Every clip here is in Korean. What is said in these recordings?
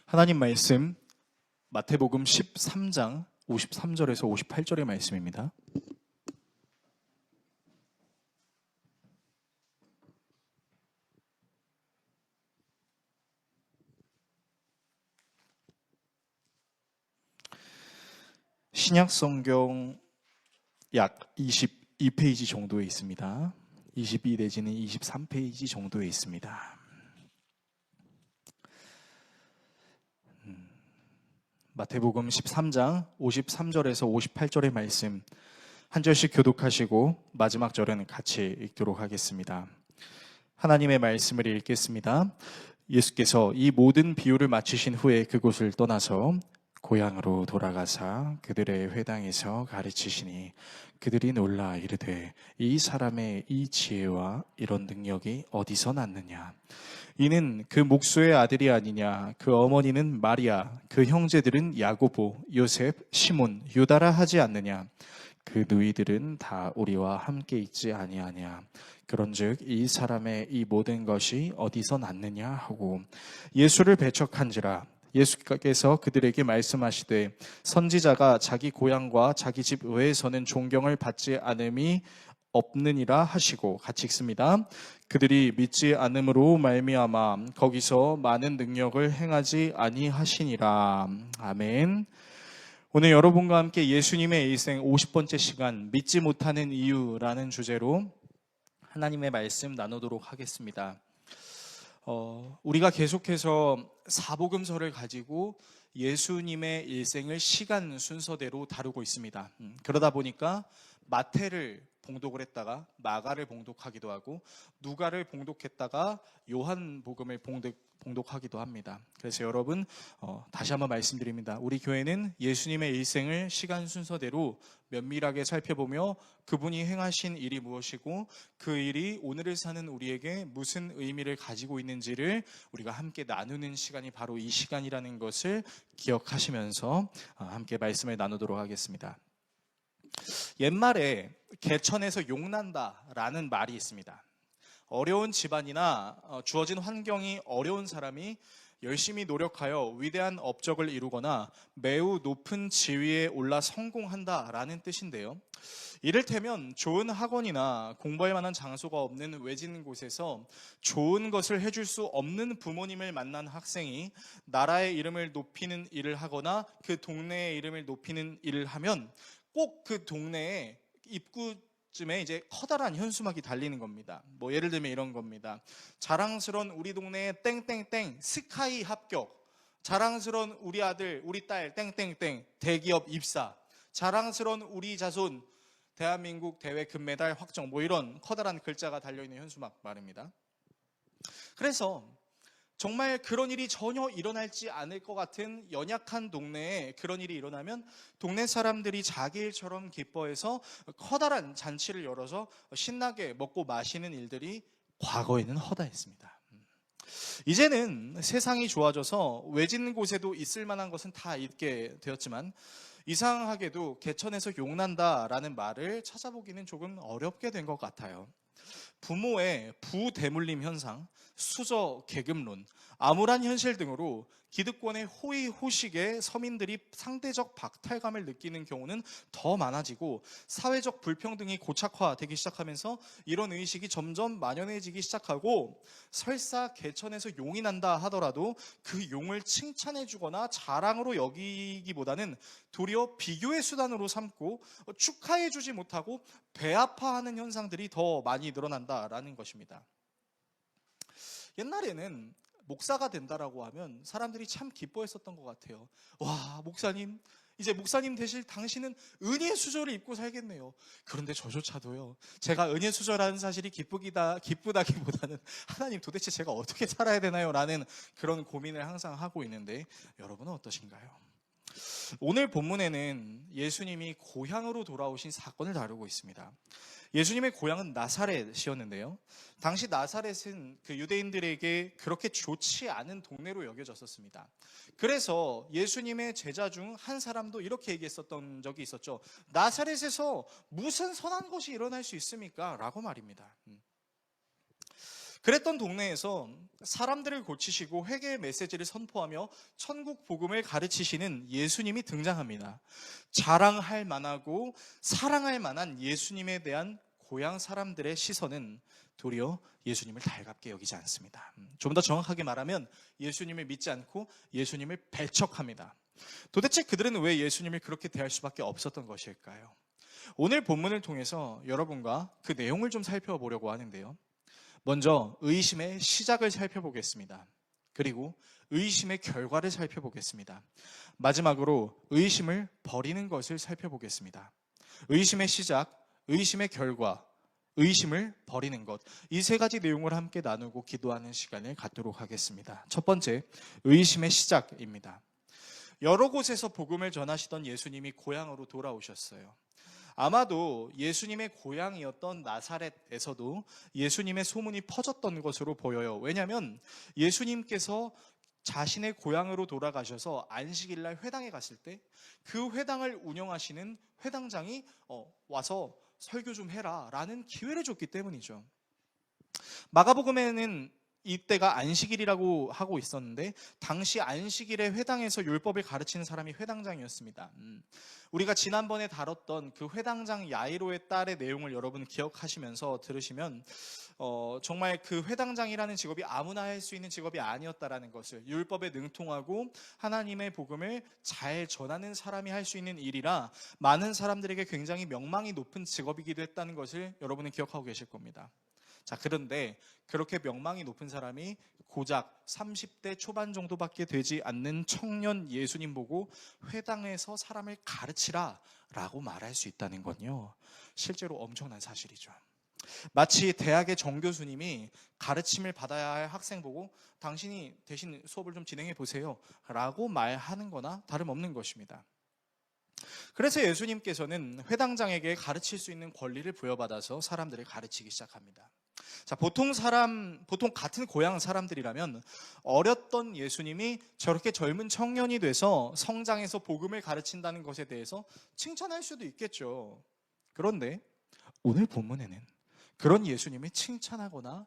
하나님 말씀 마태복음 13장 53절에서 58절의 말씀입니다. 신약성경 약 22페이지 정도에 있습니다. 22 내지는 23페이지 정도에 있습니다. 마태복음 13장 53절에서 58절의 말씀 한 절씩 교독하시고 마지막 절은 같이 읽도록 하겠습니다. 하나님의 말씀을 읽겠습니다. 예수께서 이 모든 비유를 마치신 후에 그곳을 떠나서 고향으로 돌아가사 그들의 회당에서 가르치시니 그들이 놀라 이르되 이 사람의 이 지혜와 이런 능력이 어디서 났느냐? 이는 그 목수의 아들이 아니냐? 그 어머니는 마리아, 그 형제들은 야고보, 요셉, 시몬, 유다라 하지 않느냐? 그 누이들은 다 우리와 함께 있지 아니하냐? 그런즉 이 사람의 이 모든 것이 어디서 났느냐 하고 예수를 배척한지라. 예수께서 그들에게 말씀하시되 선지자가 자기 고향과 자기 집 외에서는 존경을 받지 않음이 없느니라 하시고, 같이 읽습니다. 그들이 믿지 않음으로 말미암아 거기서 많은 능력을 행하지 아니하시니라. 아멘. 오늘 여러분과 함께 예수님의 일생 50번째 시간 믿지 못하는 이유라는 주제로 하나님의 말씀 나누도록 하겠습니다. 우리가 계속해서 사복음서를 가지고 예수님의 일생을 시간 순서대로 다루고 있습니다. 그러다 보니까 마태를 봉독을 했다가 마가를 봉독하기도 하고 누가를 봉독했다가 요한복음을 봉독하기도 합니다. 그래서 여러분 다시 한번 말씀드립니다. 우리 교회는 예수님의 일생을 시간 순서대로 면밀하게 살펴보며 그분이 행하신 일이 무엇이고 그 일이 오늘을 사는 우리에게 무슨 의미를 가지고 있는지를 우리가 함께 나누는 시간이 바로 이 시간이라는 것을 기억하시면서 함께 말씀을 나누도록 하겠습니다. 옛말에 개천에서 용난다라는 말이 있습니다. 어려운 집안이나 주어진 환경이 어려운 사람이 열심히 노력하여 위대한 업적을 이루거나 매우 높은 지위에 올라 성공한다라는 뜻인데요. 이를테면 좋은 학원이나 공부할 만한 장소가 없는 외진 곳에서 좋은 것을 해줄 수 없는 부모님을 만난 학생이 나라의 이름을 높이는 일을 하거나 그 동네의 이름을 높이는 일을 하면 꼭 그 동네에 입구쯤에 이제 커다란 현수막이 달리는 겁니다. 뭐 예를 들면 이런 겁니다. 자랑스러운 우리 동네의 땡땡땡 스카이 합격, 자랑스러운 우리 아들 우리 딸 땡땡땡 대기업 입사, 자랑스러운 우리 자손 대한민국 대회 금메달 확정, 뭐 이런 커다란 글자가 달려있는 현수막 말입니다. 그래서 정말 그런 일이 전혀 일어날지 않을 것 같은 연약한 동네에 그런 일이 일어나면 동네 사람들이 자기 일처럼 기뻐해서 커다란 잔치를 열어서 신나게 먹고 마시는 일들이 과거에는 허다했습니다. 이제는 세상이 좋아져서 외진 곳에도 있을 만한 것은 다 있게 되었지만 이상하게도 개천에서 용난다라는 말을 찾아보기는 조금 어렵게 된 것 같아요. 부모의 부대물림 현상, 수저 계급론, 암울한 현실 등으로 기득권의 호의호식에 서민들이 상대적 박탈감을 느끼는 경우는 더 많아지고 사회적 불평등이 고착화되기 시작하면서 이런 의식이 점점 만연해지기 시작하고 설사 개천에서 용이 난다 하더라도 그 용을 칭찬해주거나 자랑으로 여기기보다는 도리어 비교의 수단으로 삼고 축하해주지 못하고 배아파하는 현상들이 더 많이 늘어난다라는 것입니다. 옛날에는 목사가 된다라고 하면 사람들이 참 기뻐했었던 것 같아요. 와, 목사님, 이제 목사님 되실 당신은 은혜 수저를 입고 살겠네요. 그런데 저조차도요, 제가 은혜 수저라는 사실이 기쁘다기보다는 하나님 도대체 제가 어떻게 살아야 되나요? 라는 그런 고민을 항상 하고 있는데 여러분은 어떠신가요? 오늘 본문에는 예수님이 고향으로 돌아오신 사건을 다루고 있습니다. 예수님의 고향은 나사렛이었는데요. 당시 나사렛은 그 유대인들에게 그렇게 좋지 않은 동네로 여겨졌었습니다. 그래서 예수님의 제자 중 한 사람도 이렇게 얘기했었던 적이 있었죠. 나사렛에서 무슨 선한 것이 일어날 수 있습니까? 라고 말입니다. 그랬던 동네에서 사람들을 고치시고 회개의 메시지를 선포하며 천국 복음을 가르치시는 예수님이 등장합니다. 자랑할 만하고 사랑할 만한 예수님에 대한 고향 사람들의 시선은 도리어 예수님을 달갑게 여기지 않습니다. 좀 더 정확하게 말하면 예수님을 믿지 않고 예수님을 배척합니다. 도대체 그들은 왜 예수님을 그렇게 대할 수밖에 없었던 것일까요? 오늘 본문을 통해서 여러분과 그 내용을 좀 살펴보려고 하는데요. 먼저 의심의 시작을 살펴보겠습니다. 그리고 의심의 결과를 살펴보겠습니다. 마지막으로 의심을 버리는 것을 살펴보겠습니다. 의심의 시작, 의심의 결과, 의심을 버리는 것. 이 세 가지 내용을 함께 나누고 기도하는 시간을 갖도록 하겠습니다. 첫 번째, 의심의 시작입니다. 여러 곳에서 복음을 전하시던 예수님이 고향으로 돌아오셨어요. 아마도 예수님의 고향이었던 나사렛에서도 예수님의 소문이 퍼졌던 것으로 보여요. 왜냐하면 예수님께서 자신의 고향으로 돌아가셔서 안식일날 회당에 갔을 때 그 회당을 운영하시는 회당장이 와서 설교 좀 해라 라는 기회를 줬기 때문이죠. 마가복음에는 이때가 안식일이라고 하고 있었는데 당시 안식일에 회당에서 율법을 가르치는 사람이 회당장이었습니다. 우리가 지난번에 다뤘던 그 회당장 야이로의 딸의 내용을 여러분 기억하시면서 들으시면 정말 그 회당장이라는 직업이 아무나 할 수 있는 직업이 아니었다라는 것을, 율법에 능통하고 하나님의 복음을 잘 전하는 사람이 할 수 있는 일이라 많은 사람들에게 굉장히 명망이 높은 직업이기도 했다는 것을 여러분은 기억하고 계실 겁니다. 자, 그런데 그렇게 명망이 높은 사람이 고작 30대 초반 정도밖에 되지 않는 청년 예수님 보고 회당에서 사람을 가르치라 라고 말할 수 있다는 건요, 실제로 엄청난 사실이죠. 마치 대학의 정교수님이 가르침을 받아야 할 학생 보고 당신이 대신 수업을 좀 진행해 보세요 라고 말하는 거나 다름없는 것입니다. 그래서 예수님께서는 회당장에게 가르칠 수 있는 권리를 부여받아서 사람들을 가르치기 시작합니다. 자, 보통 같은 고향 사람들이라면 어렸던 예수님이 저렇게 젊은 청년이 돼서 성장해서 복음을 가르친다는 것에 대해서 칭찬할 수도 있겠죠. 그런데 오늘 본문에는 그런 예수님을 칭찬하거나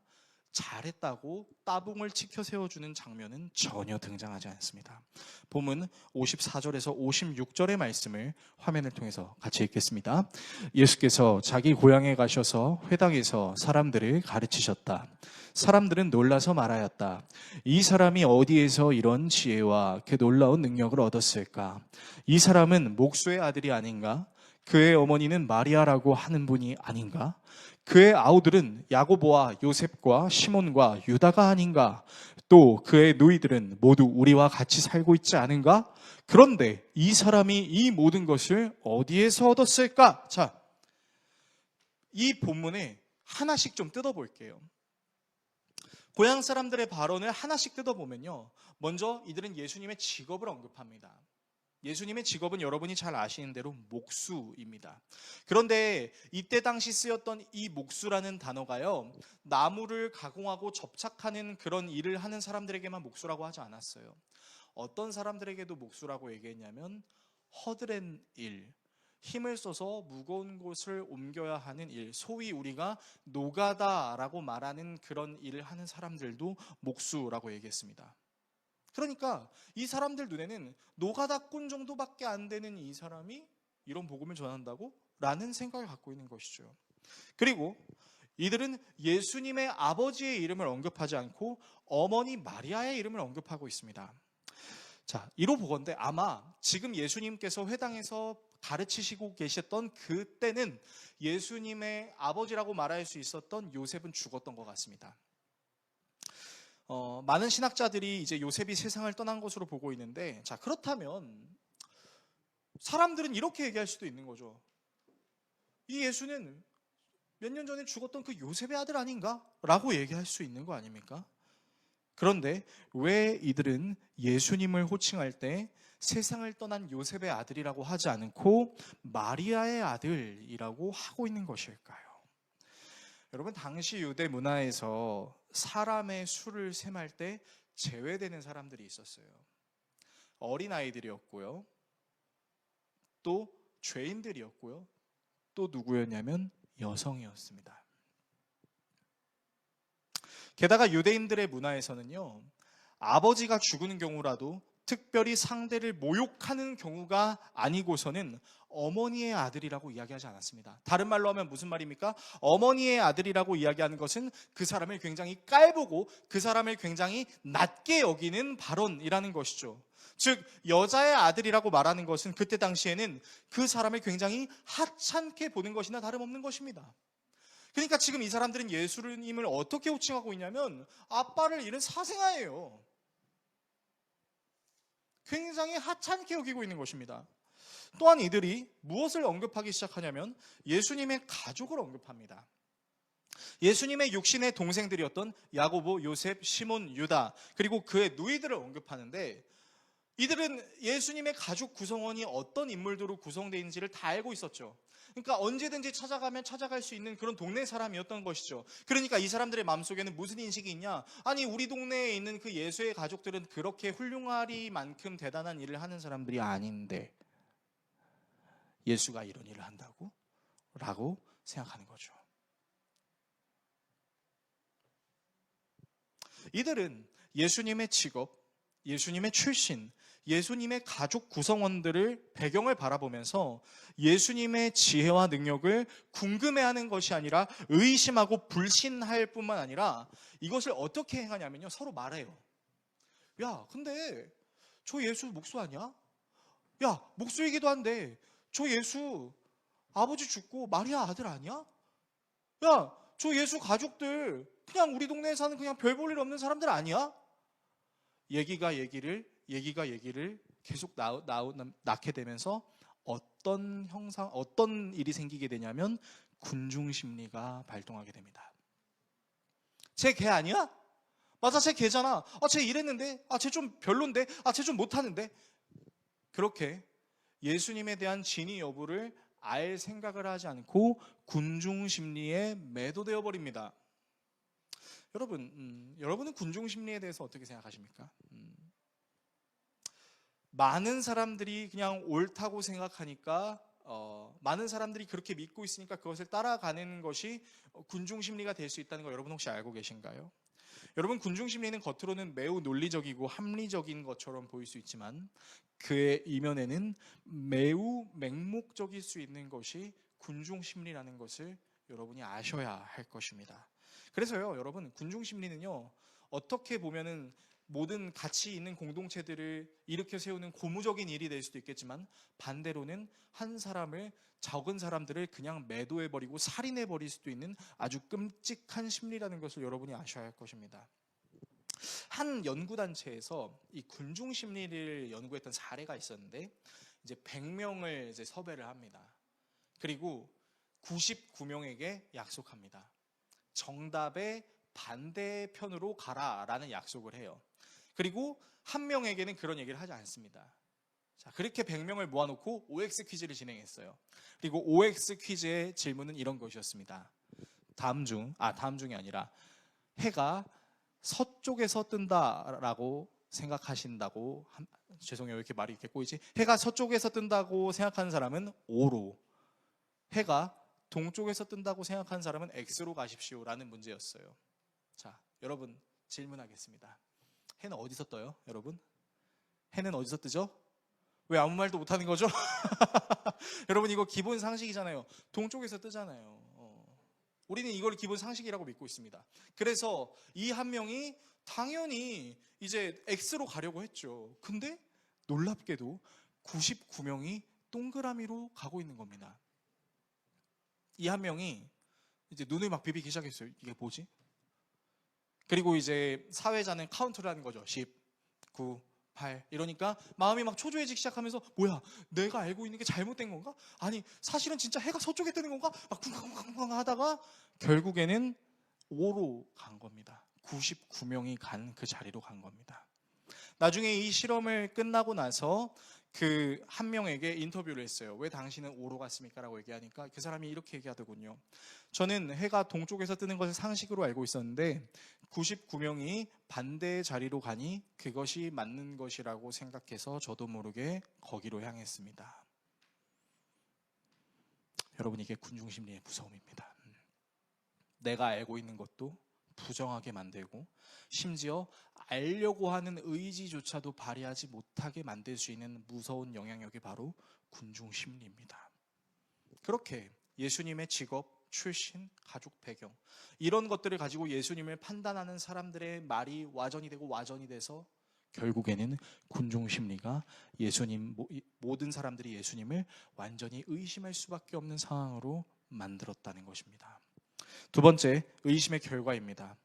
잘했다고 따봉을 치켜 세워주는 장면은 전혀 등장하지 않습니다. 본문 54절에서 56절의 말씀을 화면을 통해서 같이 읽겠습니다. 예수께서 자기 고향에 가셔서 회당에서 사람들을 가르치셨다. 사람들은 놀라서 말하였다. 이 사람이 어디에서 이런 지혜와 그 놀라운 능력을 얻었을까? 이 사람은 목수의 아들이 아닌가? 그의 어머니는 마리아라고 하는 분이 아닌가? 그의 아우들은 야고보와 요셉과 시몬과 유다가 아닌가? 또 그의 누이들은 모두 우리와 같이 살고 있지 않은가? 그런데 이 사람이 이 모든 것을 어디에서 얻었을까? 자, 이 본문에 하나씩 좀 뜯어볼게요. 고향 사람들의 발언을 하나씩 뜯어보면요, 먼저 이들은 예수님의 직업을 언급합니다. 예수님의 직업은 여러분이 잘 아시는 대로 목수입니다. 그런데 이때 당시 쓰였던 이 목수라는 단어가요, 나무를 가공하고 접착하는 그런 일을 하는 사람들에게만 목수라고 하지 않았어요. 어떤 사람들에게도 목수라고 얘기했냐면 허드렛 일, 힘을 써서 무거운 곳을 옮겨야 하는 일, 소위 우리가 노가다라고 말하는 그런 일을 하는 사람들도 목수라고 얘기했습니다. 그러니까 이 사람들 눈에는 노가다꾼 정도밖에 안 되는 이 사람이 이런 복음을 전한다고? 라는 생각을 갖고 있는 것이죠. 그리고 이들은 예수님의 아버지의 이름을 언급하지 않고 어머니 마리아의 이름을 언급하고 있습니다. 자, 이로 보건대 아마 지금 예수님께서 회당에서 가르치시고 계셨던 그때는 예수님의 아버지라고 말할 수 있었던 요셉은 죽었던 것 같습니다. 많은 신학자들이 이제 요셉이 세상을 떠난 것으로 보고 있는데, 자, 그렇다면 사람들은 이렇게 얘기할 수도 있는 거죠. 이 예수는 몇 년 전에 죽었던 그 요셉의 아들 아닌가? 라고 얘기할 수 있는 거 아닙니까? 그런데 왜 이들은 예수님을 호칭할 때 세상을 떠난 요셉의 아들이라고 하지 않고 마리아의 아들이라고 하고 있는 것일까요? 여러분, 당시 유대 문화에서 사람의 수를 셈할 때 제외되는 사람들이 있었어요. 어린아이들이었고요, 또 죄인들이었고요, 또 누구였냐면 여성이었습니다. 게다가 유대인들의 문화에서는요, 아버지가 죽은 경우라도 특별히 상대를 모욕하는 경우가 아니고서는 어머니의 아들이라고 이야기하지 않았습니다. 다른 말로 하면 무슨 말입니까? 어머니의 아들이라고 이야기하는 것은 그 사람을 굉장히 깔보고 그 사람을 굉장히 낮게 여기는 발언이라는 것이죠. 즉 여자의 아들이라고 말하는 것은 그때 당시에는 그 사람을 굉장히 하찮게 보는 것이나 다름없는 것입니다. 그러니까 지금 이 사람들은 예수님을 어떻게 호칭하고 있냐면 아빠를 잃은 사생아예요. 굉장히 하찮게 여기고 있는 것입니다. 또한 이들이 무엇을 언급하기 시작하냐면 예수님의 가족을 언급합니다. 예수님의 육신의 동생들이었던 야고보, 요셉, 시몬, 유다, 그리고 그의 누이들을 언급하는데, 이들은 예수님의 가족 구성원이 어떤 인물들로 구성되어 있는지를 다 알고 있었죠. 그러니까 언제든지 찾아가면 찾아갈 수 있는 그런 동네 사람이었던 것이죠. 그러니까 이 사람들의 마음속에는 무슨 인식이 있냐? 아니, 우리 동네에 있는 그 예수의 가족들은 그렇게 훌륭하리만큼 대단한 일을 하는 사람들이 아닌데 예수가 이런 일을 한다고? 라고 생각하는 거죠. 이들은 예수님의 직업, 예수님의 출신, 예수님의 가족 구성원들을 배경을 바라보면서 예수님의 지혜와 능력을 궁금해하는 것이 아니라 의심하고 불신할 뿐만 아니라 이것을 어떻게 행하냐면요, 서로 말해요. 야, 근데 저 예수 목수 아니야? 야, 목수이기도 한데 저 예수 아버지 죽고 마리아 아들 아니야? 야, 저 예수 가족들 그냥 우리 동네에 사는 그냥 별 볼 일 없는 사람들 아니야? 얘기가 얘기를 계속 낳게 되면서 어떤 일이 생기게 되냐면 군중 심리가 발동하게 됩니다. 쟤 걔 아니야? 맞아, 쟤 걔잖아. 쟤 이랬는데, 쟤 좀 별론데, 쟤 좀 못하는데. 그렇게 예수님에 대한 진위 여부를 알 생각을 하지 않고 군중 심리에 매도되어 버립니다. 여러분은 군중 심리에 대해서 어떻게 생각하십니까? 많은 사람들이 그냥 옳다고 생각하니까, 많은 사람들이 그렇게 믿고 있으니까 그것을 따라가는 것이 군중 심리가 될 수 있다는 거 여러분 혹시 알고 계신가요? 여러분, 군중 심리는 겉으로는 매우 논리적이고 합리적인 것처럼 보일 수 있지만 그의 이면에는 매우 맹목적일 수 있는 것이 군중 심리라는 것을 여러분이 아셔야 할 것입니다. 그래서요, 여러분, 군중 심리는요, 어떻게 보면은 모든 가치 있는 공동체들을 일으켜 세우는 고무적인 일이 될 수도 있겠지만 반대로는 한 사람을, 적은 사람들을 그냥 매도해버리고 살인해버릴 수도 있는 아주 끔찍한 심리라는 것을 여러분이 아셔야 할 것입니다. 한 연구단체에서 이 군중 심리를 연구했던 사례가 있었는데, 이제 100명을 이제 섭외를 합니다. 그리고 99명에게 약속합니다. 정답의 반대편으로 가라라는 약속을 해요. 그리고 한 명에게는 그런 얘기를 하지 않습니다. 자, 그렇게 100명을 모아놓고 OX 퀴즈를 진행했어요. 그리고 OX 퀴즈의 질문은 이런 것이었습니다. 다음 중이 아니라 해가 서쪽에서 뜬다라고 생각하신다고, 죄송해요, 이렇게 말이 이렇게 꼬이지? 해가 서쪽에서 뜬다고 생각하는 사람은 O로, 해가 동쪽에서 뜬다고 생각하는 사람은 X로 가십시오라는 문제였어요. 자, 여러분 질문하겠습니다. 해는 어디서 떠요? 여러분? 해는 어디서 뜨죠? 왜 아무 말도 못하는 거죠? 여러분, 이거 기본 상식이잖아요. 동쪽에서 뜨잖아요. 우리는 이걸 기본 상식이라고 믿고 있습니다. 그래서 이 한 명이 당연히 이제 X로 가려고 했죠. 근데 놀랍게도 99명이 동그라미로 가고 있는 겁니다. 이 한 명이 이제 눈을 막 비비기 시작했어요. 이게 뭐지? 그리고 이제 사회자는 카운트를 하는 거죠. 10, 9, 8 이러니까 마음이 막 초조해지기 시작하면서 뭐야, 내가 알고 있는 게 잘못된 건가? 아니, 사실은 진짜 해가 서쪽에 뜨는 건가? 막 쿵쾅쿵쾅 하다가 결국에는 5로 간 겁니다. 99명이 간 그 자리로 간 겁니다. 나중에 이 실험을 끝나고 나서 그 한 명에게 인터뷰를 했어요. 왜 당신은 5로 갔습니까? 라고 얘기하니까 그 사람이 이렇게 얘기하더군요. 저는 해가 동쪽에서 뜨는 것을 상식으로 알고 있었는데 99명이 반대의 자리로 가니 그것이 맞는 것이라고 생각해서 저도 모르게 거기로 향했습니다. 여러분, 이게 군중심리의 무서움입니다. 내가 알고 있는 것도 부정하게 만들고 심지어 알려고 하는 의지조차도 발휘하지 못하게 만들 수 있는 무서운 영향력이 바로 군중 심리입니다. 그렇게 예수님의 직업, 출신, 가족 배경 이런 것들을 가지고 예수님을 판단하는 사람들의 말이 와전이 되고 와전이 돼서 결국에는 군중 심리가 모든 사람들이 예수님을 완전히 의심할 수밖에 없는 상황으로 만들었다는 것입니다. 두 번째, 의심의 결과입니다.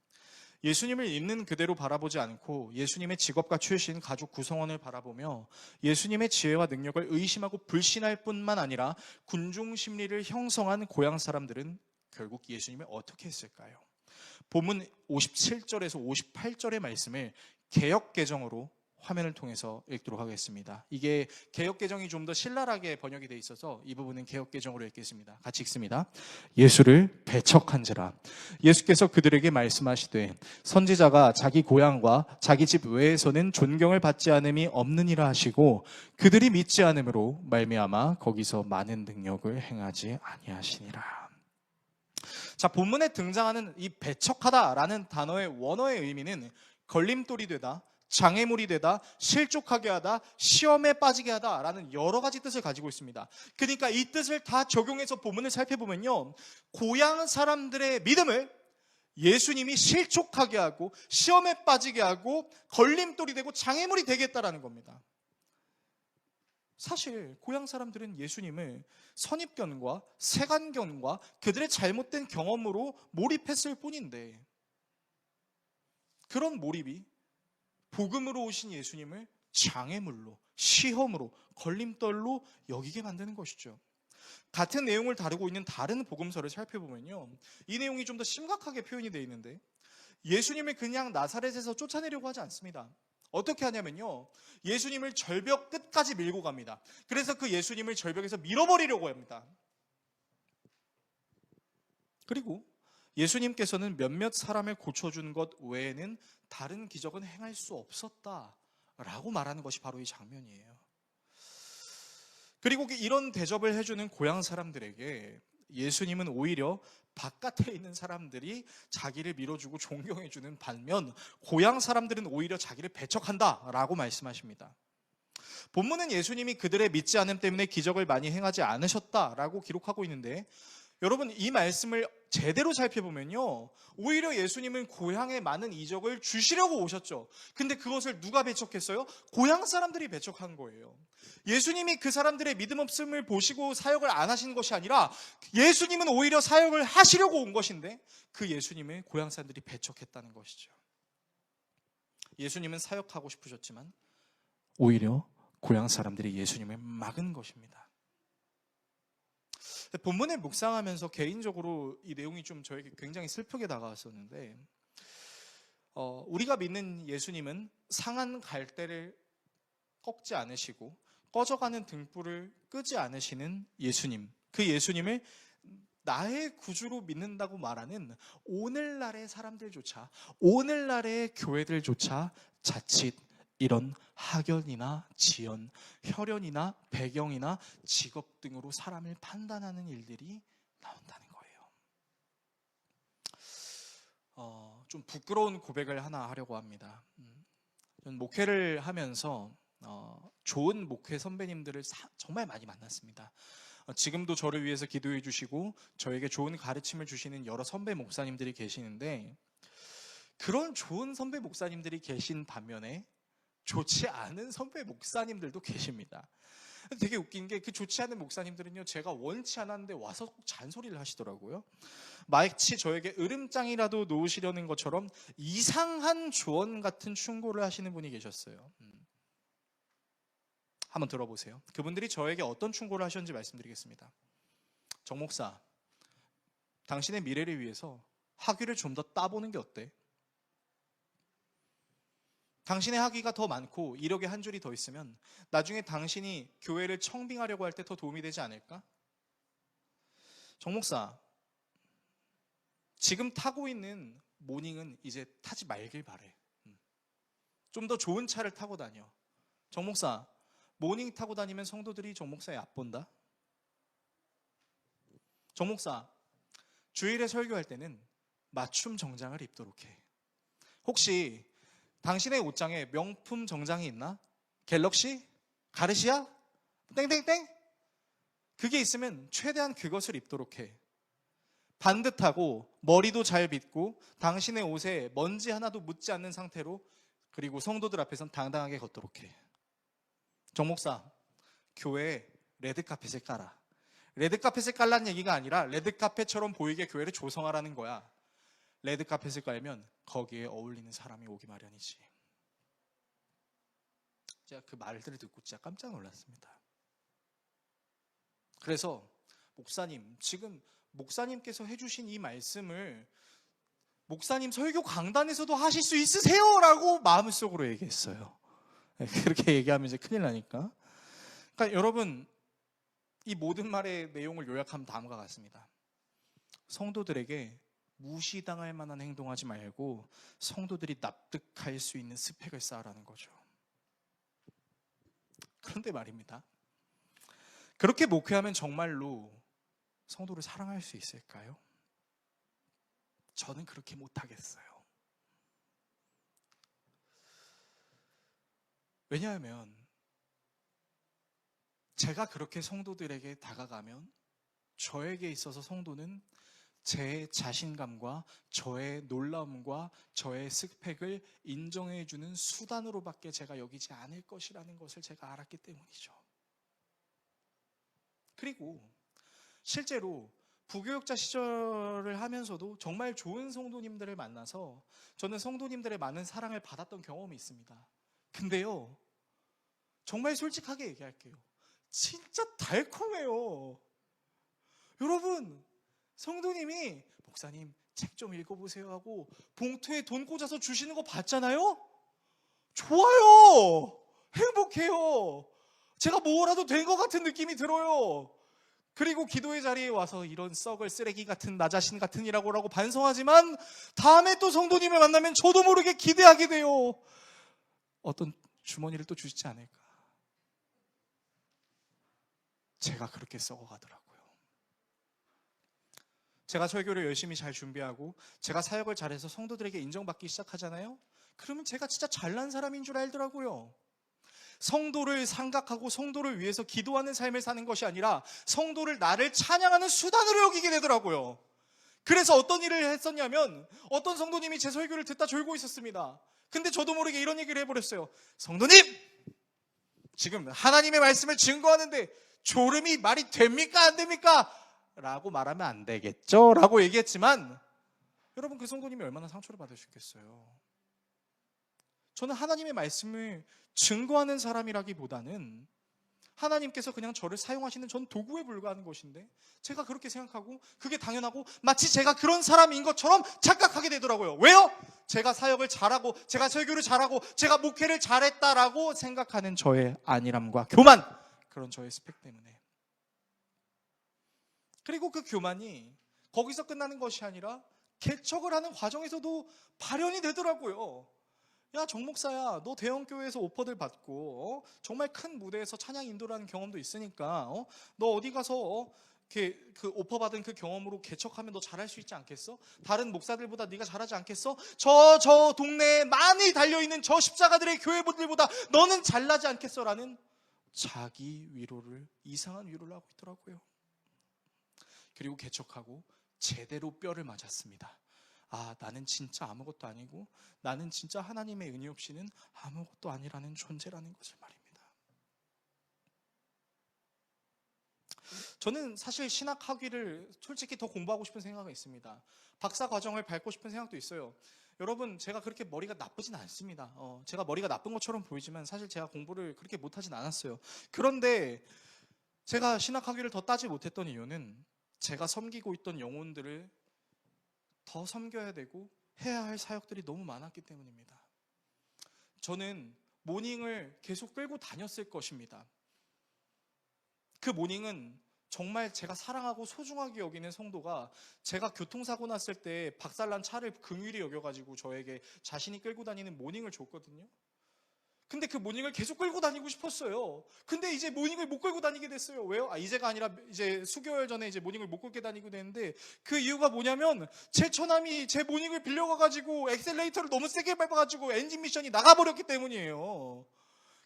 예수님을 있는 그대로 바라보지 않고 예수님의 직업과 출신, 가족 구성원을 바라보며 예수님의 지혜와 능력을 의심하고 불신할 뿐만 아니라 군중 심리를 형성한 고향 사람들은 결국 예수님을 어떻게 했을까요? 본문 57절에서 58절의 말씀을 개역개정으로 화면을 통해서 읽도록 하겠습니다. 이게 개역개정이 좀 더 신랄하게 번역이 되어 있어서 이 부분은 개역개정으로 읽겠습니다. 같이 읽습니다. 예수를 배척한지라. 예수께서 그들에게 말씀하시되 선지자가 자기 고향과 자기 집 외에서는 존경을 받지 않음이 없느니라 하시고 그들이 믿지 않음으로 말미암아 거기서 많은 능력을 행하지 아니하시니라. 자, 본문에 등장하는 이 배척하다라는 단어의 원어의 의미는 걸림돌이 되다, 장애물이 되다, 실족하게 하다, 시험에 빠지게 하다라는 여러 가지 뜻을 가지고 있습니다. 그러니까 이 뜻을 다 적용해서 본문을 살펴보면요, 고향 사람들의 믿음을 예수님이 실족하게 하고 시험에 빠지게 하고 걸림돌이 되고 장애물이 되겠다라는 겁니다. 사실 고향 사람들은 예수님을 선입견과 색안견과 그들의 잘못된 경험으로 몰입했을 뿐인데, 그런 몰입이 복음으로 오신 예수님을 장애물로, 시험으로, 걸림돌로 여기게 만드는 것이죠. 같은 내용을 다루고 있는 다른 복음서를 살펴보면요, 이 내용이 좀 더 심각하게 표현이 되어 있는데, 예수님을 그냥 나사렛에서 쫓아내려고 하지 않습니다. 어떻게 하냐면요, 예수님을 절벽 끝까지 밀고 갑니다. 그래서 그 예수님을 절벽에서 밀어버리려고 합니다. 그리고 예수님께서는 몇몇 사람을 고쳐준 것 외에는 다른 기적은 행할 수 없었다라고 말하는 것이 바로 이 장면이에요. 그리고 이런 대접을 해주는 고향 사람들에게 예수님은 오히려 바깥에 있는 사람들이 자기를 밀어주고 존경해주는 반면 고향 사람들은 오히려 자기를 배척한다라고 말씀하십니다. 본문은 예수님이 그들의 믿지 않음 때문에 기적을 많이 행하지 않으셨다라고 기록하고 있는데, 여러분 이 말씀을 제대로 살펴보면요, 오히려 예수님은 고향에 많은 이적을 주시려고 오셨죠. 근데 그것을 누가 배척했어요? 고향 사람들이 배척한 거예요. 예수님이 그 사람들의 믿음 없음을 보시고 사역을 안 하신 것이 아니라 예수님은 오히려 사역을 하시려고 온 것인데 그 예수님을 고향 사람들이 배척했다는 것이죠. 예수님은 사역하고 싶으셨지만 오히려 고향 사람들이 예수님을 막은 것입니다. 본문을 묵상하면서 개인적으로 이 내용이 좀 저에게 굉장히 슬프게 다가왔었는데, 우리가 믿는 예수님은 상한 갈대를 꺾지 않으시고 꺼져가는 등불을 끄지 않으시는 예수님, 그 예수님을 나의 구주로 믿는다고 말하는 오늘날의 사람들조차, 오늘날의 교회들조차 자칫 이런 학연이나 지연, 혈연이나 배경이나 직업 등으로 사람을 판단하는 일들이 나온다는 거예요. 좀 부끄러운 고백을 하나 하려고 합니다. 저는 목회를 하면서 좋은 목회 선배님들을 정말 많이 만났습니다. 지금도 저를 위해서 기도해 주시고 저에게 좋은 가르침을 주시는 여러 선배 목사님들이 계시는데, 그런 좋은 선배 목사님들이 계신 반면에 좋지 않은 선배 목사님들도 계십니다. 되게 웃긴 게, 그 좋지 않은 목사님들은요, 제가 원치 않았는데 와서 꼭 잔소리를 하시더라고요. 마치 저에게 으름장이라도 놓으시려는 것처럼 이상한 조언 같은 충고를 하시는 분이 계셨어요. 한번 들어보세요. 그분들이 저에게 어떤 충고를 하셨는지 말씀드리겠습니다. 정 목사, 당신의 미래를 위해서 학위를 좀 더 따보는 게 어때? 당신의 학위가 더 많고 이력에 한 줄이 더 있으면 나중에 당신이 교회를 청빙하려고 할 때 더 도움이 되지 않을까? 정 목사, 지금 타고 있는 모닝은 이제 타지 말길 바래. 좀 더 좋은 차를 타고 다녀. 정 목사, 모닝 타고 다니면 성도들이 정 목사에 얕본다. 정 목사, 주일에 설교할 때는 맞춤 정장을 입도록 해. 혹시 당신의 옷장에 명품 정장이 있나? 갤럭시? 가르시아? 땡땡땡? 그게 있으면 최대한 그것을 입도록 해. 반듯하고 머리도 잘 빗고 당신의 옷에 먼지 하나도 묻지 않는 상태로, 그리고 성도들 앞에선 당당하게 걷도록 해. 정 목사, 교회에 레드카펫을 깔아. 레드카펫을 깔라는 얘기가 아니라 레드카펫처럼 보이게 교회를 조성하라는 거야. 레드카펫을 깔면 거기에 어울리는 사람이 오기 마련이지. 제가 그 말들을 듣고 진짜 깜짝 놀랐습니다. 그래서 목사님, 지금 목사님께서 해주신 이 말씀을 목사님 설교 강단에서도 하실 수 있으세요? 라고 마음속으로 얘기했어요. 그렇게 얘기하면 이제 큰일 나니까. 그러니까 여러분, 이 모든 말의 내용을 요약하면 다음과 같습니다. 성도들에게 무시당할 만한 행동하지 말고 성도들이 납득할 수 있는 스펙을 쌓으라는 거죠. 그런데 말입니다, 그렇게 목회하면 정말로 성도를 사랑할 수 있을까요? 저는 그렇게 못하겠어요. 왜냐하면 제가 그렇게 성도들에게 다가가면 저에게 있어서 성도는 제 자신감과 저의 놀라움과 저의 스펙을 인정해주는 수단으로밖에 제가 여기지 않을 것이라는 것을 제가 알았기 때문이죠. 그리고 실제로 부교육자 시절을 하면서도 정말 좋은 성도님들을 만나서 저는 성도님들의 많은 사랑을 받았던 경험이 있습니다. 근데요, 정말 솔직하게 얘기할게요. 진짜 달콤해요. 여러분, 성도님이 목사님 책 좀 읽어보세요 하고 봉투에 돈 꽂아서 주시는 거 봤잖아요? 좋아요. 행복해요. 제가 뭐라도 된 것 같은 느낌이 들어요. 그리고 기도의 자리에 와서 이런 썩을 쓰레기 같은 나 자신 같은 이라고 반성하지만 다음에 또 성도님을 만나면 저도 모르게 기대하게 돼요. 어떤 주머니를 또 주시지 않을까. 제가 그렇게 썩어가더라고요. 제가 설교를 열심히 잘 준비하고 제가 사역을 잘해서 성도들에게 인정받기 시작하잖아요. 그러면 제가 진짜 잘난 사람인 줄 알더라고요. 성도를 생각하고 성도를 위해서 기도하는 삶을 사는 것이 아니라 성도를 나를 찬양하는 수단으로 여기게 되더라고요. 그래서 어떤 일을 했었냐면 어떤 성도님이 제 설교를 듣다 졸고 있었습니다. 근데 저도 모르게 이런 얘기를 해버렸어요. 성도님! 지금 하나님의 말씀을 증거하는데 졸음이 말이 됩니까? 안 됩니까? 라고 말하면 안 되겠죠? 라고 얘기했지만 여러분, 그 성도님이 얼마나 상처를 받으셨겠어요. 저는 하나님의 말씀을 증거하는 사람이라기보다는 하나님께서 그냥 저를 사용하시는 전 도구에 불과한 것인데 제가 그렇게 생각하고 그게 당연하고 마치 제가 그런 사람인 것처럼 착각하게 되더라고요. 왜요? 제가 사역을 잘하고 제가 설교를 잘하고 제가 목회를 잘했다라고 생각하는 저의 안일함과 교만, 그런 저의 스펙 때문에. 그리고 그 교만이 거기서 끝나는 것이 아니라 개척을 하는 과정에서도 발현이 되더라고요. 야, 정 목사야, 너 대형교회에서 오퍼들 받고 정말 큰 무대에서 찬양 인도라는 경험도 있으니까 너 어디 가서 그 오퍼 받은 그 경험으로 개척하면 너 잘할 수 있지 않겠어? 다른 목사들보다 네가 잘하지 않겠어? 저 동네에 많이 달려있는 저 십자가들의 교회분들보다 너는 잘나지 않겠어? 라는 자기 위로를, 이상한 위로를 하고 있더라고요. 그리고 개척하고 제대로 뼈를 맞았습니다. 아, 나는 진짜 아무것도 아니고 나는 진짜 하나님의 은혜 없이는 아무것도 아니라는 존재라는 것을 말입니다. 저는 사실 신학학위를 솔직히 더 공부하고 싶은 생각이 있습니다. 박사 과정을 밟고 싶은 생각도 있어요. 여러분, 제가 그렇게 머리가 나쁘진 않습니다. 제가 머리가 나쁜 것처럼 보이지만 사실 제가 공부를 그렇게 못하진 않았어요. 그런데 제가 신학학위를 더 따지 못했던 이유는 제가 섬기고 있던 영혼들을 더 섬겨야 되고 해야 할 사역들이 너무 많았기 때문입니다. 저는 모닝을 계속 끌고 다녔을 것입니다. 그 모닝은 정말 제가 사랑하고 소중하게 여기는 성도가 제가 교통사고 났을 때 박살난 차를 긍휼히 여겨가지고 저에게 자신이 끌고 다니는 모닝을 줬거든요. 근데 그 모닝을 계속 끌고 다니고 싶었어요. 근데 이제 모닝을 못 끌고 다니게 됐어요. 왜요? 이제가 아니라 이제 수개월 전에 이제 모닝을 못 끌게 다니고 되는데, 그 이유가 뭐냐면 제 처남이 제 모닝을 빌려가가지고 엑셀레이터를 너무 세게 밟아가지고 엔진 미션이 나가버렸기 때문이에요.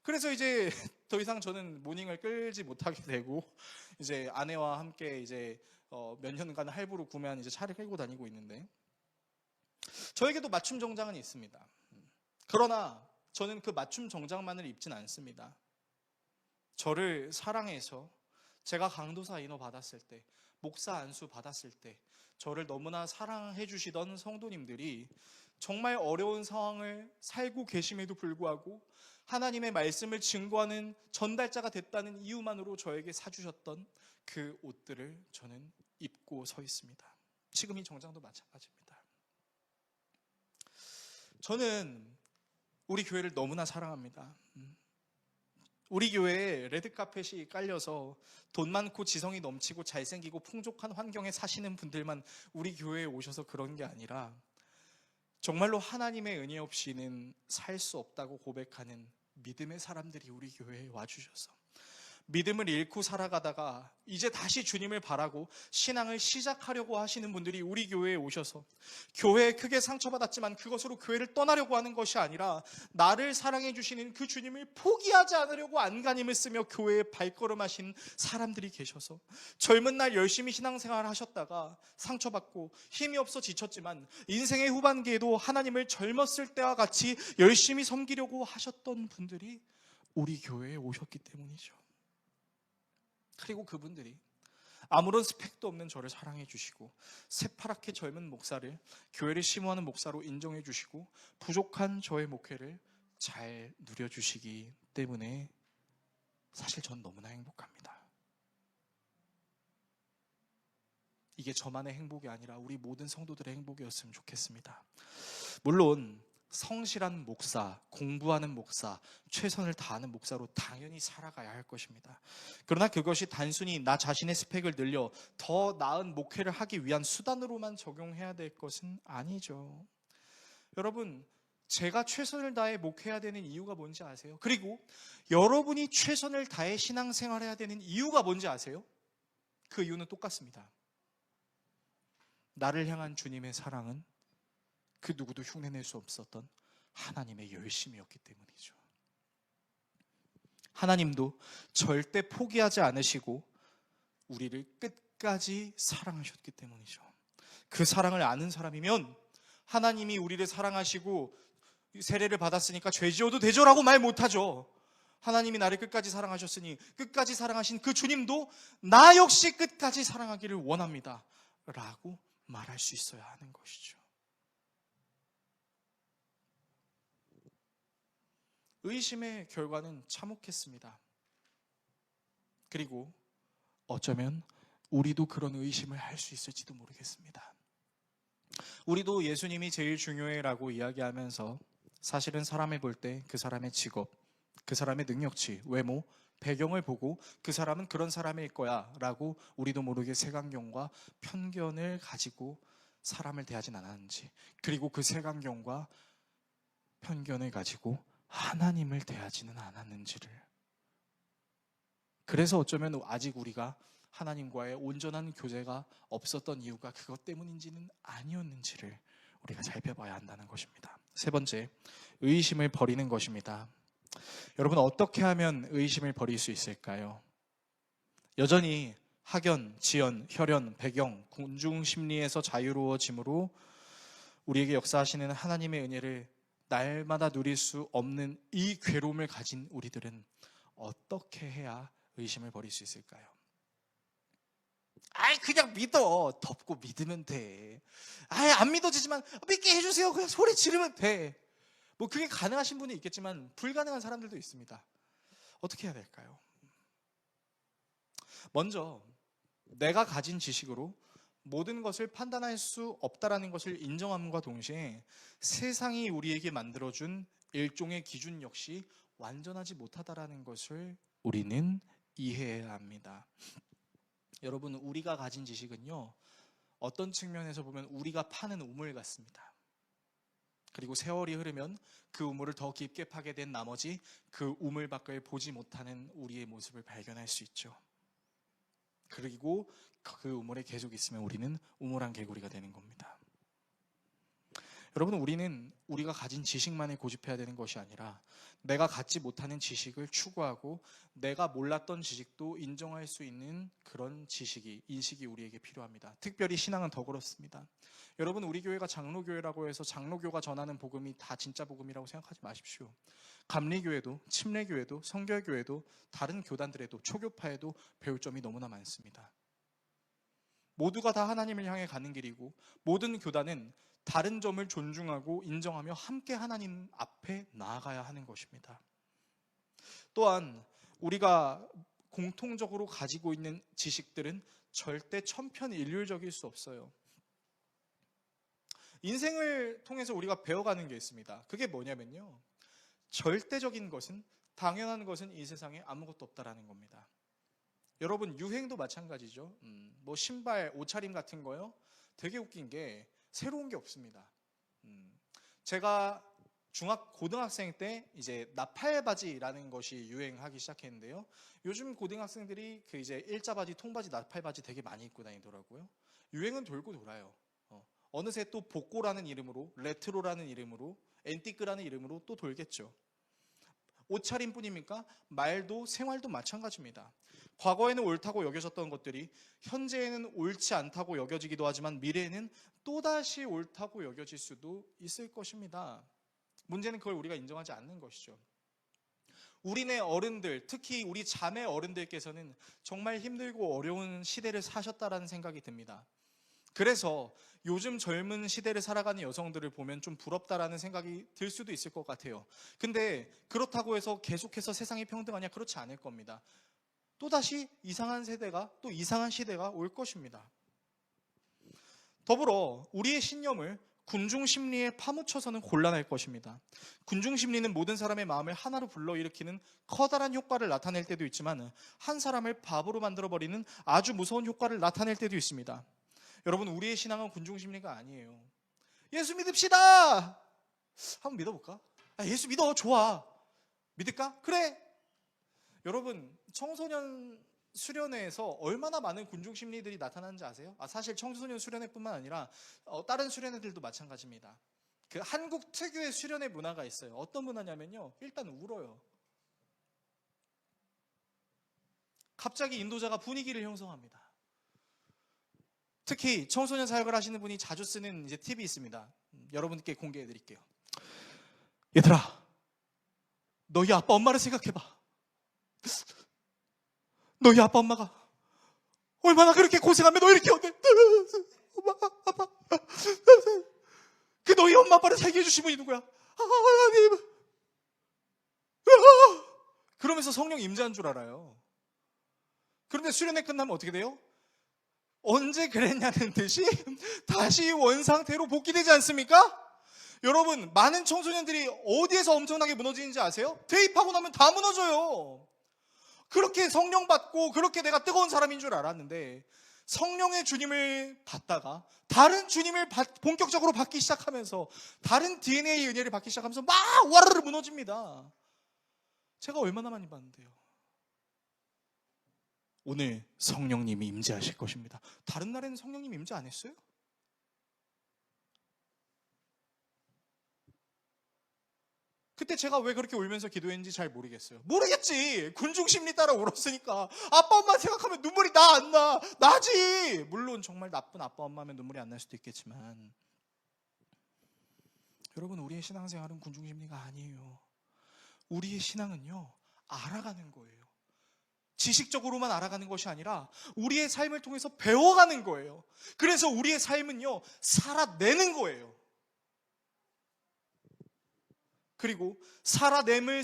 그래서 이제 더 이상 저는 모닝을 끌지 못하게 되고, 이제 아내와 함께 이제 몇 년간 할부로 구매한 이제 차를 끌고 다니고 있는데, 저에게도 맞춤 정장은 있습니다. 그러나 저는 그 맞춤 정장만을 입진 않습니다. 저를 사랑해서 제가 강도사 인호 받았을 때, 목사 안수 받았을 때 저를 너무나 사랑해 주시던 성도님들이 정말 어려운 상황을 살고 계심에도 불구하고 하나님의 말씀을 증거하는 전달자가 됐다는 이유만으로 저에게 사주셨던 그 옷들을 저는 입고 서 있습니다. 지금 이 정장도 마찬가지입니다. 저는 우리 교회를 너무나 사랑합니다. 우리 교회에 레드카펫이 깔려서 돈 많고 지성이 넘치고 잘생기고 풍족한 환경에 사시는 분들만 우리 교회에 오셔서 그런 게 아니라, 정말로 하나님의 은혜 없이는 살 수 없다고 고백하는 믿음의 사람들이 우리 교회에 와주셔서 믿음을 잃고 살아가다가 이제 다시 주님을 바라고 신앙을 시작하려고 하시는 분들이 우리 교회에 오셔서 교회에 크게 상처받았지만 그것으로 교회를 떠나려고 하는 것이 아니라 나를 사랑해 주시는 그 주님을 포기하지 않으려고 안간힘을 쓰며 교회에 발걸음하신 사람들이 계셔서 젊은 날 열심히 신앙생활을 하셨다가 상처받고 힘이 없어 지쳤지만 인생의 후반기에도 하나님을 젊었을 때와 같이 열심히 섬기려고 하셨던 분들이 우리 교회에 오셨기 때문이죠. 그리고 그분들이 아무런 스펙도 없는 저를 사랑해 주시고 새파랗게 젊은 목사를 교회를 심호하는 목사로 인정해 주시고 부족한 저의 목회를 잘 누려주시기 때문에 사실 전 너무나 행복합니다. 이게 저만의 행복이 아니라 우리 모든 성도들의 행복이었으면 좋겠습니다. 물론 성실한 목사, 공부하는 목사, 최선을 다하는 목사로 당연히 살아가야 할 것입니다. 그러나 그것이 단순히 나 자신의 스펙을 늘려 더 나은 목회를 하기 위한 수단으로만 적용해야 될 것은 아니죠. 여러분, 제가 최선을 다해 목회해야 되는 이유가 뭔지 아세요? 그리고 여러분이 최선을 다해 신앙생활해야 되는 이유가 뭔지 아세요? 그 이유는 똑같습니다. 나를 향한 주님의 사랑은 그 누구도 흉내낼 수 없었던 하나님의 열심이었기 때문이죠. 하나님도 절대 포기하지 않으시고 우리를 끝까지 사랑하셨기 때문이죠. 그 사랑을 아는 사람이면 하나님이 우리를 사랑하시고 세례를 받았으니까 죄 지어도 되죠라고 말 못하죠. 하나님이 나를 끝까지 사랑하셨으니 끝까지 사랑하신 그 주님도 나 역시 끝까지 사랑하기를 원합니다 라고 말할 수 있어야 하는 것이죠. 의심의 결과는 참혹했습니다. 그리고 어쩌면 우리도 그런 의심을 할 수 있을지도 모르겠습니다. 우리도 예수님이 제일 중요해라고 이야기하면서 사실은 사람을 볼 때 그 사람의 직업, 그 사람의 능력치, 외모, 배경을 보고 그 사람은 그런 사람일 거야 라고 우리도 모르게 색안경과 편견을 가지고 사람을 대하진 않았는지, 그리고 그 색안경과 편견을 가지고 하나님을 대하지는 않았는지를, 그래서 어쩌면 아직 우리가 하나님과의 온전한 교제가 없었던 이유가 그것 때문인지는 아니었는지를 우리가 살펴봐야 한다는 것입니다. 세 번째, 의심을 버리는 것입니다. 여러분, 어떻게 하면 의심을 버릴 수 있을까요? 여전히 학연, 지연, 혈연, 배경, 군중 심리에서 자유로워짐으로 우리에게 역사하시는 하나님의 은혜를 날마다 누릴 수 없는 이 괴로움을 가진 우리들은 어떻게 해야 의심을 버릴 수 있을까요? 그냥 믿어. 덮고 믿으면 돼. 안 믿어지지만 믿게 해주세요. 그냥 소리 지르면 돼. 뭐 그게 가능하신 분이 있겠지만 불가능한 사람들도 있습니다. 어떻게 해야 될까요? 먼저 내가 가진 지식으로 모든 것을 판단할 수 없다라는 것을 인정함과 동시에 세상이 우리에게 만들어준 일종의 기준 역시 완전하지 못하다라는 것을 우리는 이해해야 합니다. 여러분, 우리가 가진 지식은요, 어떤 측면에서 보면 우리가 파는 우물 같습니다. 그리고 세월이 흐르면 그 우물을 더 깊게 파게 된 나머지 그 우물 밖을 보지 못하는 우리의 모습을 발견할 수 있죠. 그리고 그 우물에 계속 있으면 우리는 우물안 개구리가 되는 겁니다. 여러분, 우리는 우리가 가진 지식만을 고집해야 되는 것이 아니라 내가 갖지 못하는 지식을 추구하고 내가 몰랐던 지식도 인정할 수 있는 그런 인식이 우리에게 필요합니다. 특별히 신앙은 더 그렇습니다. 여러분, 우리 교회가 장로교회라고 해서 장로교가 전하는 복음이 다 진짜 복음이라고 생각하지 마십시오. 감리교회도, 침례교회도, 성결교회도, 다른 교단들에도, 초교파에도 배울 점이 너무나 많습니다. 모두가 다 하나님을 향해 가는 길이고 모든 교단은 다른 점을 존중하고 인정하며 함께 하나님 앞에 나아가야 하는 것입니다. 또한 우리가 공통적으로 가지고 있는 지식들은 절대 천편일률적일 수 없어요. 인생을 통해서 우리가 배워가는 게 있습니다. 그게 뭐냐면요, 절대적인 것은, 당연한 것은 이 세상에 아무것도 없다라는 겁니다. 여러분, 유행도 마찬가지죠. 뭐 신발, 옷차림 같은 거요, 되게 웃긴 게 새로운 게 없습니다. 제가 고등학생 때 이제 나팔바지라는 것이 유행하기 시작했는데요. 요즘 고등학생들이 그 이제 일자바지, 통바지, 나팔바지 되게 많이 입고 다니더라고요. 유행은 돌고 돌아요. 어느새 또 복고라는 이름으로, 레트로라는 이름으로, 앤티크라는 이름으로 또 돌겠죠. 옷차림뿐입니까? 말도, 생활도 마찬가지입니다. 과거에는 옳다고 여겨졌던 것들이 현재에는 옳지 않다고 여겨지기도 하지만 미래에는 또다시 옳다고 여겨질 수도 있을 것입니다. 문제는 그걸 우리가 인정하지 않는 것이죠. 우리네 어른들, 특히 우리 자매 어른들께서는 정말 힘들고 어려운 시대를 사셨다라는 생각이 듭니다. 그래서 요즘 젊은 시대를 살아가는 여성들을 보면 좀 부럽다라는 생각이 들 수도 있을 것 같아요. 근데 그렇다고 해서 계속해서 세상이 평등하냐? 그렇지 않을 겁니다. 또다시 이상한 세대가, 또 이상한 시대가 올 것입니다. 더불어 우리의 신념을 군중심리에 파묻혀서는 곤란할 것입니다. 군중심리는 모든 사람의 마음을 하나로 불러일으키는 커다란 효과를 나타낼 때도 있지만 한 사람을 바보로 만들어버리는 아주 무서운 효과를 나타낼 때도 있습니다. 여러분, 우리의 신앙은 군중심리가 아니에요. 예수 믿읍시다! 한번 믿어볼까? 예수 믿어, 좋아. 믿을까? 그래. 여러분, 청소년 수련회에서 얼마나 많은 군중심리들이 나타나는지 아세요? 사실 청소년 수련회뿐만 아니라 다른 수련회들도 마찬가지입니다. 그 한국 특유의 수련회 문화가 있어요. 어떤 문화냐면요, 일단 울어요. 갑자기 인도자가 분위기를 형성합니다. 특히 청소년 사역을 하시는 분이 자주 쓰는 이제 팁이 있습니다. 여러분께 공개해 드릴게요. 얘들아, 너희 아빠 엄마를 생각해봐. 너희 아빠 엄마가 얼마나 그렇게 고생하면 너 이렇게 어때? 엄마, 아빠. 그 너희 엄마 아빠를 살게 해주신 분이 누구야? 하나님. 그러면서 성령 임재한 줄 알아요. 그런데 수련회 끝나면 어떻게 돼요? 언제 그랬냐는 듯이 다시 원상태로 복귀되지 않습니까? 여러분, 많은 청소년들이 어디에서 엄청나게 무너지는지 아세요? 대입하고 나면 다 무너져요. 그렇게 성령 받고 그렇게 내가 뜨거운 사람인 줄 알았는데 성령의 주님을 받다가 다른 주님을 본격적으로 받기 시작하면서 다른 DNA의 은혜를 받기 시작하면서 막 와르르 무너집니다. 제가 얼마나 많이 봤는데요. 오늘 성령님이 임재하실 것입니다. 다른 날에는 성령님 임재 안 했어요? 그때 제가 왜 그렇게 울면서 기도했는지 잘 모르겠어요. 모르겠지. 군중심리 따라 울었으니까. 아빠 엄마 생각하면 눈물이 나 안 나? 나지. 물론 정말 나쁜 아빠 엄마면 눈물이 안 날 수도 있겠지만 여러분, 우리의 신앙생활은 군중심리가 아니에요. 우리의 신앙은요, 알아가는 거예요. 지식적으로만 알아가는 것이 아니라 우리의 삶을 통해서 배워가는 거예요. 그래서 우리의 삶은요, 살아내는 거예요. 그리고 살아냄을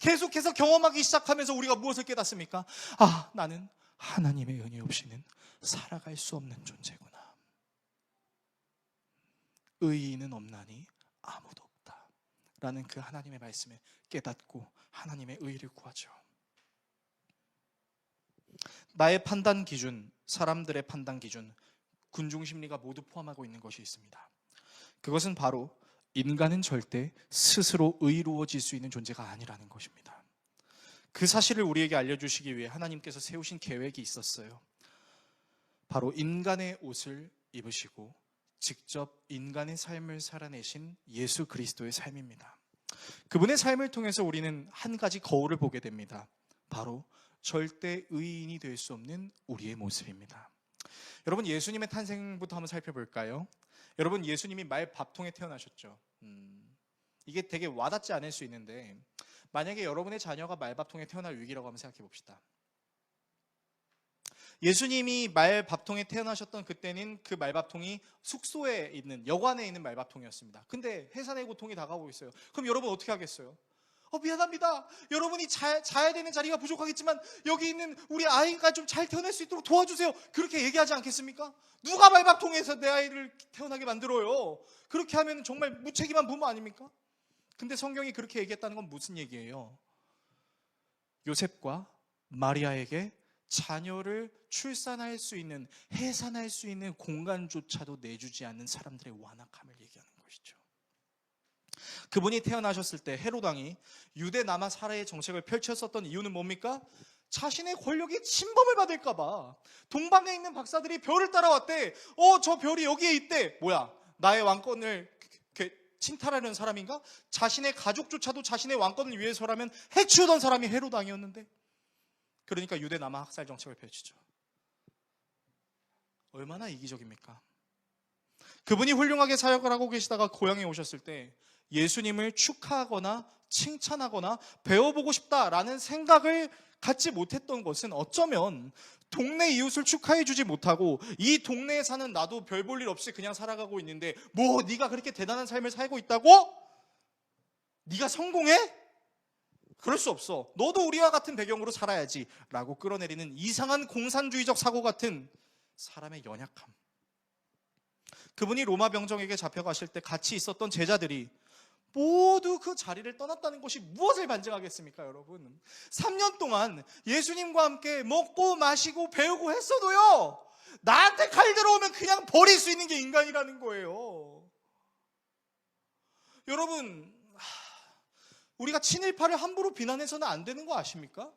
계속해서 경험하기 시작하면서 우리가 무엇을 깨닫습니까? 나는 하나님의 은혜 없이는 살아갈 수 없는 존재구나. 의인은 없나니 아무도 없다 라는 그 하나님의 말씀을 깨닫고 하나님의 의를 구하죠. 나의 판단 기준, 사람들의 판단 기준, 군중심리가 모두 포함하고 있는 것이 있습니다. 그것은 바로 인간은 절대 스스로 의로워질 수 있는 존재가 아니라는 것입니다. 그 사실을 우리에게 알려주시기 위해 하나님께서 세우신 계획이 있었어요. 바로 인간의 옷을 입으시고 직접 인간의 삶을 살아내신 예수 그리스도의 삶입니다. 그분의 삶을 통해서 우리는 한 가지 거울을 보게 됩니다. 바로 절대 의인이 될 수 없는 우리의 모습입니다. 여러분, 예수님의 탄생부터 한번 살펴볼까요? 여러분, 예수님이 말밥통에 태어나셨죠. 이게 되게 와닿지 않을 수 있는데, 만약에 여러분의 자녀가 말밥통에 태어날 위기라고 한번 생각해 봅시다. 예수님이 말밥통에 태어나셨던 그때는 그 말밥통이 숙소에 있는, 여관에 있는 말밥통이었습니다. 근데 해산의 고통이 다가오고 있어요. 그럼 여러분 어떻게 하겠어요? 미안합니다. 여러분이 자야 되는 자리가 부족하겠지만 여기 있는 우리 아이가 좀 잘 태어날 수 있도록 도와주세요. 그렇게 얘기하지 않겠습니까? 누가 말밥통에서 내 아이를 태어나게 만들어요? 그렇게 하면 정말 무책임한 부모 아닙니까? 근데 성경이 그렇게 얘기했다는 건 무슨 얘기예요? 요셉과 마리아에게 자녀를 출산할 수 있는, 해산할 수 있는 공간조차도 내주지 않는 사람들의 완악함을 얘기하는 것이죠. 그분이 태어나셨을 때 헤롯 왕이 유대 남아 살아의 정책을 펼쳤었던 이유는 뭡니까? 자신의 권력이 침범을 받을까 봐. 동방에 있는 박사들이 별을 따라왔대. 저 별이 여기에 있대. 뭐야, 나의 왕권을 침탈하려는 사람인가? 자신의 가족조차도 자신의 왕권을 위해서라면 해치우던 사람이 헤롯 왕이었는데, 그러니까 유대 남아 학살 정책을 펼치죠. 얼마나 이기적입니까? 그분이 훌륭하게 사역을 하고 계시다가 고향에 오셨을 때 예수님을 축하하거나 칭찬하거나 배워보고 싶다라는 생각을 갖지 못했던 것은 어쩌면 동네 이웃을 축하해주지 못하고 이 동네에 사는 나도 별 볼 일 없이 그냥 살아가고 있는데 뭐 네가 그렇게 대단한 삶을 살고 있다고? 네가 성공해? 그럴 수 없어. 너도 우리와 같은 배경으로 살아야지 라고 끌어내리는 이상한 공산주의적 사고 같은 사람의 연약함. 그분이 로마 병정에게 잡혀가실 때 같이 있었던 제자들이 모두 그 자리를 떠났다는 것이 무엇을 반증하겠습니까, 여러분? 3년 동안 예수님과 함께 먹고 마시고 배우고 했어도요, 나한테 칼 들어오면 그냥 버릴 수 있는 게 인간이라는 거예요. 여러분, 우리가 친일파를 함부로 비난해서는 안 되는 거 아십니까?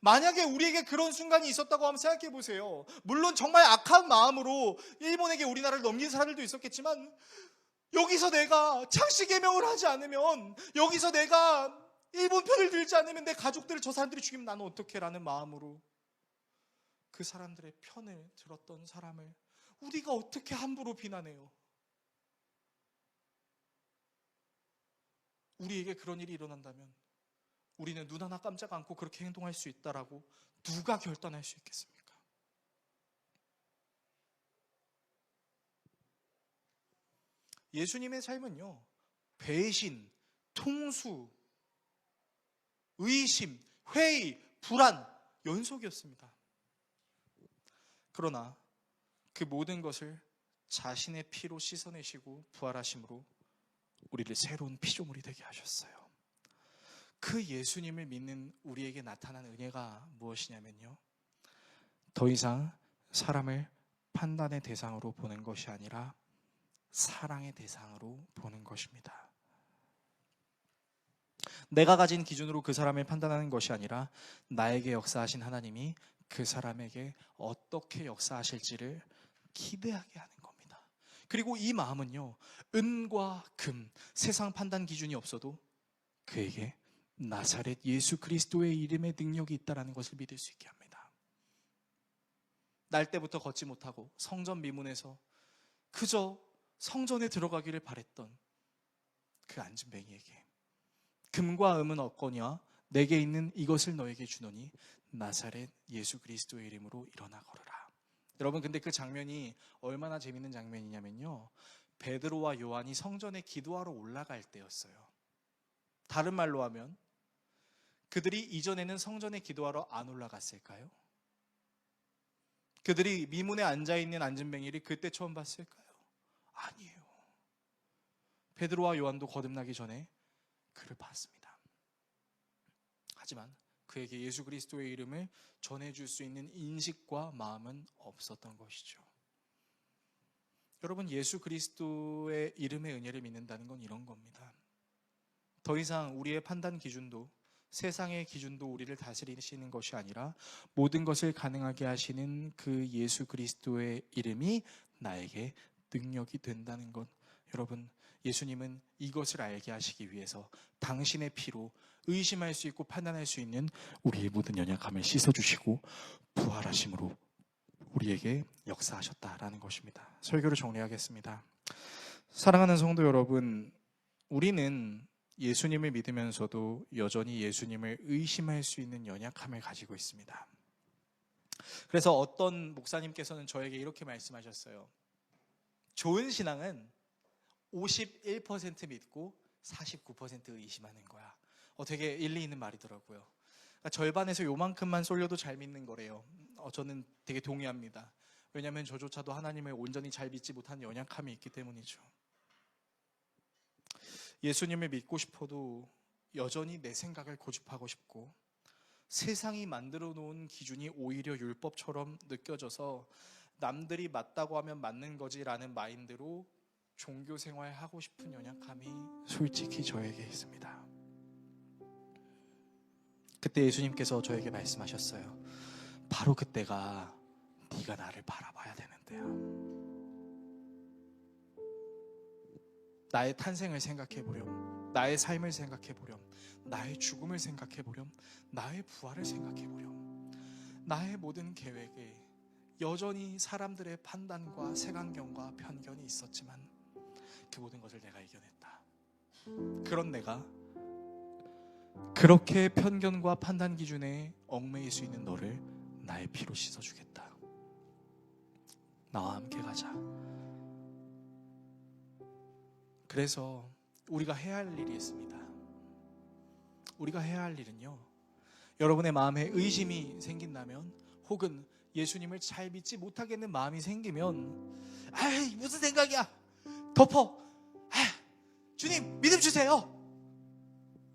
만약에 우리에게 그런 순간이 있었다고 하면 생각해 보세요. 물론 정말 악한 마음으로 일본에게 우리나라를 넘긴 사람들도 있었겠지만, 여기서 내가 창씨 개명을 하지 않으면, 여기서 내가 일본 편을 들지 않으면 내 가족들을 저 사람들이 죽이면 나는 어떡해 라는 마음으로 그 사람들의 편을 들었던 사람을 우리가 어떻게 함부로 비난해요? 우리에게 그런 일이 일어난다면 우리는 눈 하나 깜짝 않고 그렇게 행동할 수 있다라고 누가 결단할 수 있겠습니까? 예수님의 삶은요, 배신, 통수, 의심, 회의, 불안, 연속이었습니다. 그러나 그 모든 것을 자신의 피로 씻어내시고 부활하심으로 우리를 새로운 피조물이 되게 하셨어요. 그 예수님을 믿는 우리에게 나타난 은혜가 무엇이냐면요, 더 이상 사람을 판단의 대상으로 보는 것이 아니라 사랑의 대상으로 보는 것입니다. 내가 가진 기준으로 그 사람을 판단하는 것이 아니라 나에게 역사하신 하나님이 그 사람에게 어떻게 역사하실지를 기대하게 하는 겁니다. 그리고 이 마음은요, 은과 금, 세상 판단 기준이 없어도 그에게 나사렛 예수 그리스도의 이름의 능력이 있다는 것을 믿을 수 있게 합니다. 날 때부터 걷지 못하고 성전 미문에서 그저 성전에 들어가기를 바랬던 그 안진뱅이에게 금과 음은 없거니와 내게 있는 이것을 너에게 주노니 나사렛 예수 그리스도의 이름으로 일어나 걸으라. 여러분, 근데 그 장면이 얼마나 재밌는 장면이냐면요, 베드로와 요한이 성전에 기도하러 올라갈 때였어요. 다른 말로 하면 그들이 이전에는 성전에 기도하러 안 올라갔을까요? 그들이 미문에 앉아있는 안진뱅이를 그때 처음 봤을까요? 아니에요. 베드로와 요한도 거듭나기 전에 그를 봤습니다. 하지만 그에게 예수 그리스도의 이름을 전해줄 수 있는 인식과 마음은 없었던 것이죠. 여러분, 예수 그리스도의 이름의 은혜를 믿는다는 건 이런 겁니다. 더 이상 우리의 판단 기준도, 세상의 기준도 우리를 다스리시는 것이 아니라 모든 것을 가능하게 하시는 그 예수 그리스도의 이름이 나에게 능력이 된다는 것. 여러분, 예수님은 이것을 알게 하시기 위해서 당신의 피로 의심할 수 있고 판단할 수 있는 우리의 모든 연약함을 씻어주시고 부활하심으로 우리에게 역사하셨다라는 것입니다. 설교를 정리하겠습니다. 사랑하는 성도 여러분, 우리는 예수님을 믿으면서도 여전히 예수님을 의심할 수 있는 연약함을 가지고 있습니다. 그래서 어떤 목사님께서는 저에게 이렇게 말씀하셨어요. 좋은 신앙은 51% 믿고 49% 의심하는 거야. 되게 일리 있는 말이더라고요. 그러니까 절반에서 요만큼만 쏠려도 잘 믿는 거래요. 저는 되게 동의합니다. 왜냐하면 저조차도 하나님을 온전히 잘 믿지 못한 연약함이 있기 때문이죠. 예수님을 믿고 싶어도 여전히 내 생각을 고집하고 싶고 세상이 만들어 놓은 기준이 오히려 율법처럼 느껴져서 남들이 맞다고 하면 맞는 거지라는 마인드로 종교 생활하고 싶은 연약함이 솔직히 저에게 있습니다. 그때 예수님께서 저에게 말씀하셨어요. 바로 그때가 네가 나를 바라봐야 되는 때야. 나의 탄생을 생각해보렴, 나의 삶을 생각해보렴, 나의 죽음을 생각해보렴, 나의 부활을 생각해보렴. 나의 모든 계획에 여전히 사람들의 판단과 색안경과 편견이 있었지만 그 모든 것을 내가 이겨냈다. 그런 내가 그렇게 편견과 판단 기준에 얽매일 수 있는 너를 나의 피로 씻어주겠다. 나와 함께 가자. 그래서 우리가 해야 할 일이 있습니다. 우리가 해야 할 일은요, 여러분의 마음에 의심이 생긴다면 혹은 예수님을 잘 믿지 못하겠는 마음이 생기면 아이 무슨 생각이야, 덮어, 주님 믿음 주세요.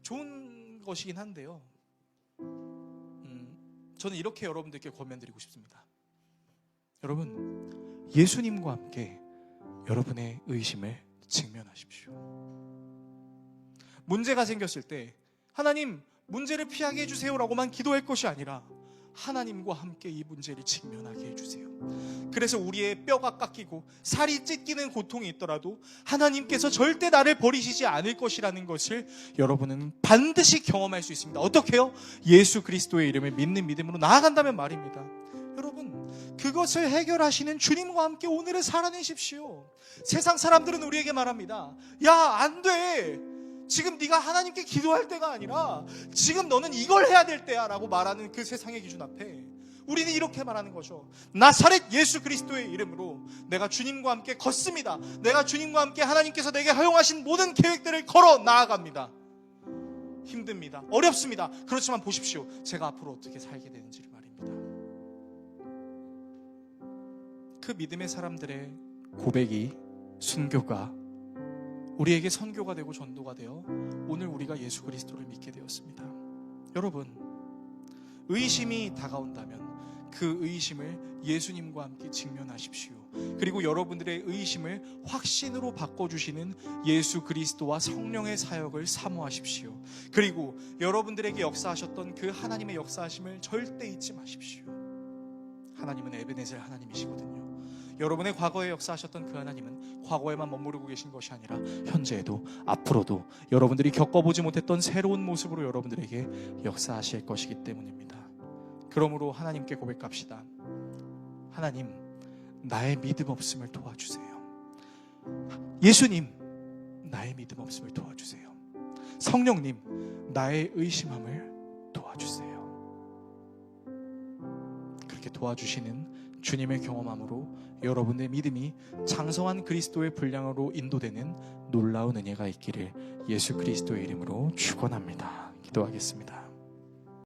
좋은 것이긴 한데요, 저는 이렇게 여러분들께 권면드리고 싶습니다. 여러분, 예수님과 함께 여러분의 의심을 직면하십시오. 문제가 생겼을 때 하나님 문제를 피하게 해주세요라고만 기도할 것이 아니라 하나님과 함께 이 문제를 직면하게 해주세요. 그래서 우리의 뼈가 깎이고 살이 찢기는 고통이 있더라도 하나님께서 절대 나를 버리시지 않을 것이라는 것을 여러분은 반드시 경험할 수 있습니다. 어떻게요? 예수 그리스도의 이름을 믿는 믿음으로 나아간다면 말입니다. 여러분, 그것을 해결하시는 주님과 함께 오늘을 살아내십시오. 세상 사람들은 우리에게 말합니다. 야, 안 돼. 지금 네가 하나님께 기도할 때가 아니라 지금 너는 이걸 해야 될 때야 라고 말하는 그 세상의 기준 앞에 우리는 이렇게 말하는 거죠. 나사렛 예수 그리스도의 이름으로 내가 주님과 함께 걷습니다. 내가 주님과 함께 하나님께서 내게 허용하신 모든 계획들을 걸어 나아갑니다. 힘듭니다. 어렵습니다. 그렇지만 보십시오. 제가 앞으로 어떻게 살게 되는지를 말입니다. 그 믿음의 사람들의 고백이, 순교가 우리에게 선교가 되고 전도가 되어 오늘 우리가 예수 그리스도를 믿게 되었습니다. 여러분, 의심이 다가온다면 그 의심을 예수님과 함께 직면하십시오. 그리고 여러분들의 의심을 확신으로 바꿔주시는 예수 그리스도와 성령의 사역을 사모하십시오. 그리고 여러분들에게 역사하셨던 그 하나님의 역사하심을 절대 잊지 마십시오. 하나님은 에베네셀 하나님이시거든요. 여러분의 과거에 역사하셨던 그 하나님은 과거에만 머무르고 계신 것이 아니라 현재에도 앞으로도 여러분들이 겪어보지 못했던 새로운 모습으로 여러분들에게 역사하실 것이기 때문입니다. 그러므로 하나님께 고백합시다. 하나님, 나의 믿음 없음을 도와주세요. 예수님, 나의 믿음 없음을 도와주세요. 성령님, 나의 의심함을 도와주세요. 그렇게 도와주시는 주님의 경험함으로 여러분의 믿음이 장성한 그리스도의 분량으로 인도되는 놀라운 은혜가 있기를 예수 그리스도의 이름으로 축원합니다. 기도하겠습니다.